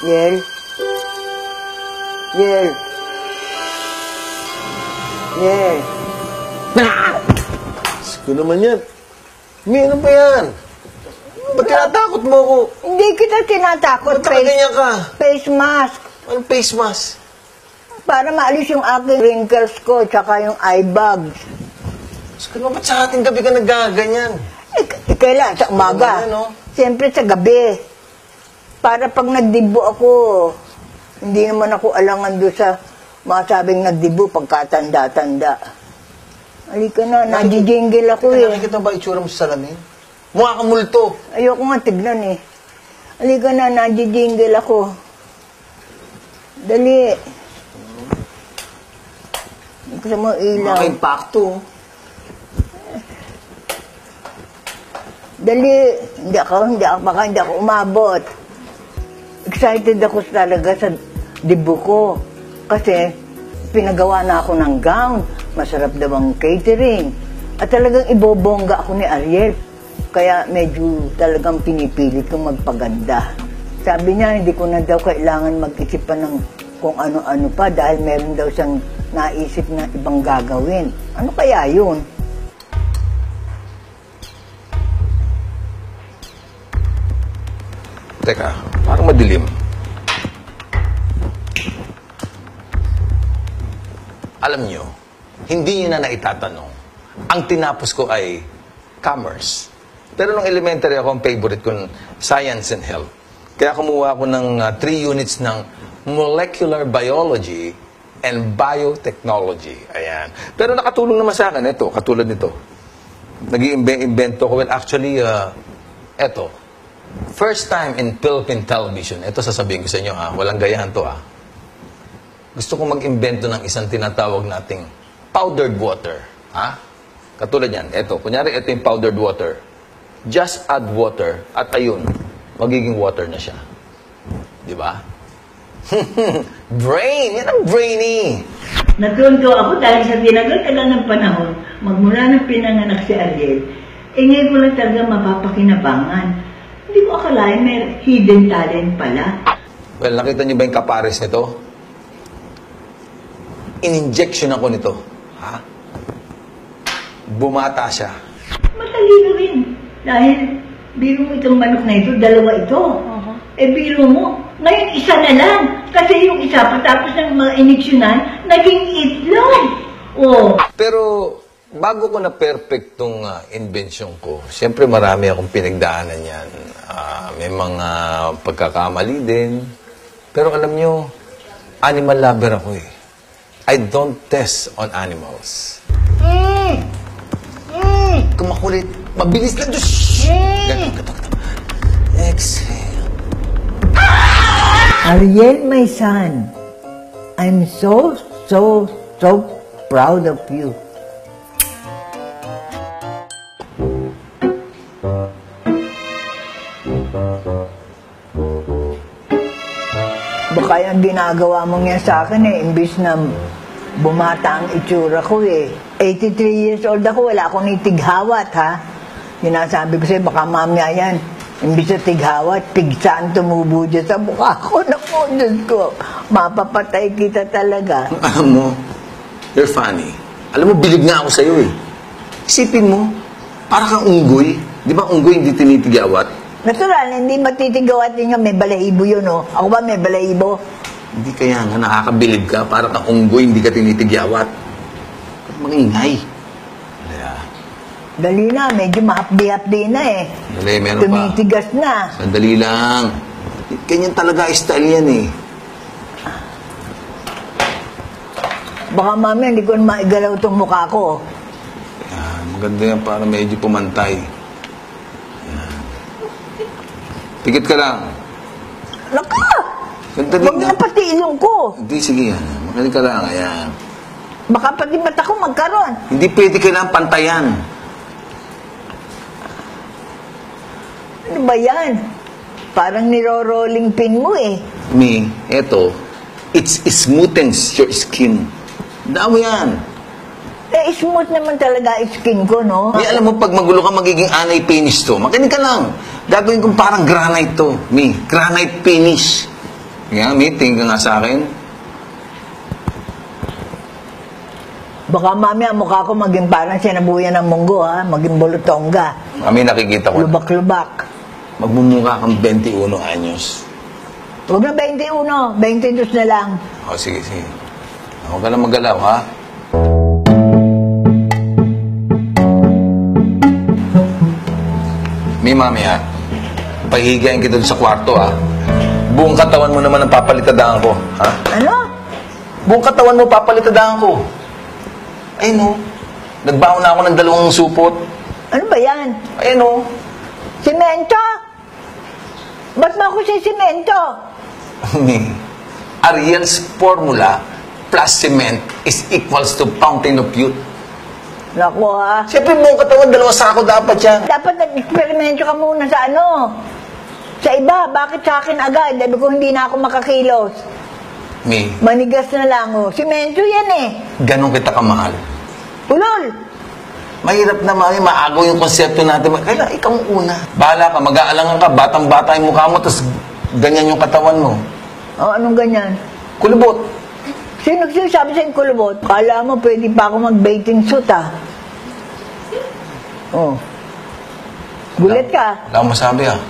Yel? Yel? Yel? Ko naman yan. Mi, ano ba yan? Ba't tinatakot mo ako? Hindi kita tinatakot. Ba't ganyan ka? Face mask. Anong face mask? Para maalis yung aking wrinkles ko, tsaka yung eye bags. Ko naman, ba't sa ating gabi ka nagaganyan? Kailan? Sa umaga. Ano? Siyempre sa gabi. Para pag nagdibo ako, hindi naman ako alangan doon sa masabing nagdibo pagkatanda-tanda. Halika na, nadijinggil ako eh. Nakikita ba itsura mo sa salamin? Mukha kang multo. Ayoko nga tignan eh. Halika na, nadijinggil ako. Dali. Gusto mo ilaw. Maka-impacto. Dali. Baka hindi ako umabot. Excited ako talaga sa dibo ko. Kasi pinagawa na ako ng gown. Masarap daw ang catering. At talagang ibobongga ako ni Ariel. Kaya medyo talagang pinipilit kong magpaganda. Sabi niya, hindi ko na daw kailangan mag-isip pa ng kung ano-ano pa dahil meron daw siyang naisip na ibang gagawin. Ano kaya yun? Teka, parang madilim. Alam nyo, hindi nyo na naitatanong. Ang tinapos ko ay commerce. Pero nung elementary ako, ang favorite ko science and health. Kaya kumuha ako ng 3 units ng molecular biology and biotechnology. Ayan. Pero nakatulong naman sa akin, ito, katulad nito. Nag-iimbento ko. Well, actually, ito. First time in Philippine television. Ito sasabihin ko sa inyo, walang gayahan to, Gusto ko mag-imbento ng isang tinatawag nating powdered water. Katulad yan. Ito. Kunyari, ito yung powdered water. Just add water at ayun, magiging water na siya. Di ba? Brain! Yan ang brainy! Natundo ako dahil sa tinagal-tagal ng panahon, magmula ng pinanganak si Ariel, ngayon ko lang talaga mapapakinabangan. Hindi ko akalain may hidden talent pala. Well, nakita niyo ba yung kapares nito? In-injection ako nito. Bumata siya. Matalino rin. Dahil, biro mo itong manok na ito, dalawa ito. Biro mo, ngayon isa na lang. Kasi yung isa, patapos ng mga iniksyonan, naging itlog. Pero, bago ko na perfect tong invention ko, siyempre marami akong pinagdaanan yan. May mga pagkakamali din. Pero alam nyo, animal lover ako eh. I don't test on animals. Kumakulit. Mabilis lang. Ganun. Exhale. Ariel, my son, I'm so proud of you. Baka yung ginagawa mong yan sa akin imbis na bumata ang itsura ko 83 years old ako, wala akong itighawat Sinasabi ko sa'yo, baka mamaya yan, imbis na tighawat, pigsaan tumubo dyan sa mukha ko. Naku, Diyos ko, mapapatay kita talaga. Alam mo, you're funny. Alam mo, bilib nga ako sa'yo Isipin mo, para kang unggoy. Di ba unggoy hindi tinitigyawat? Natural, hindi matitigawat ninyo, may balahibo yun Ako ba may balahibo? Hindi kaya nga nakakabilib ka, para kang unggoy, hindi ka tinitigyawat. Mangingay. Dali na, medyo mahapdi-hapdi na Dali, meron tumitigas pa. na. Sandali lang. Ganyan talaga style yan Baka mamaya hindi ko na maigalaw itong mukha ko. Maganda yan para medyo pumantay. Pikit ka lang. Naka! Sandali Huwag na pati ilong ko. Hindi, sige yan. Magaling ka lang. Ayan. Baka pati mata ko magkaroon. Hindi pwede kailangan pantayan. Ano ba yan? Parang niro-rolling pin mo Me, eto, it's smoothens your skin. Damo yan. Smooth naman talaga skin ko, no? Alam mo, pag magulo ka, magiging anay penis to. Makinig ka lang. Gagawin kong parang granite to. Granite penis. Kaya, meeting ka nga sa akin. Baka mamaya mukha ko maging parang sinabuyan ng munggo, ha? Maging bulutongga. Kami nakikita ko. Lubak-lubak. Magmumukha kang 21 anyos. Huwag na 21, 22 na lang. O, sige, sige. Huwag ka na magalaw, ha? May mami, ha? Pahihigayin kita doon sa kwarto, ha? Buong katawan mo naman ang papalitadaan ko, ha? Ano? Buong katawan mo papalitadaan ko. Ay, no. Nagbaon na ako ng 2 supot. Ano ba yan? Ay, no. Simento? Ba't mo ako sa simento? Ariel's formula plus cement is equals to fountain of youth. Naku, ha? Siyempre, buong katawan, 2 sako dapat yan. Dapat nag-eksperimento ka muna sa ano? Sa iba, bakit sa akin agad? Sabi ko, hindi na ako makakilos. May, Manigas na lang, oh. Simento yan, eh. ganun kita kamahal. Ulol! Mahirap na maagaw yung konsepto natin. Kailan ikaw ang una. Bahala ka, mag-aalangan ka, batang-bata yung mukha mo, tapos ganyan yung katawan mo. Oh, anong ganyan? Kulubot. Sino nagsasabi sa'yo kulubot? Kala mo, pwede pa ako mag-bathing suit, ah. Oh. Gulat ka. Wala akong masabi, ah.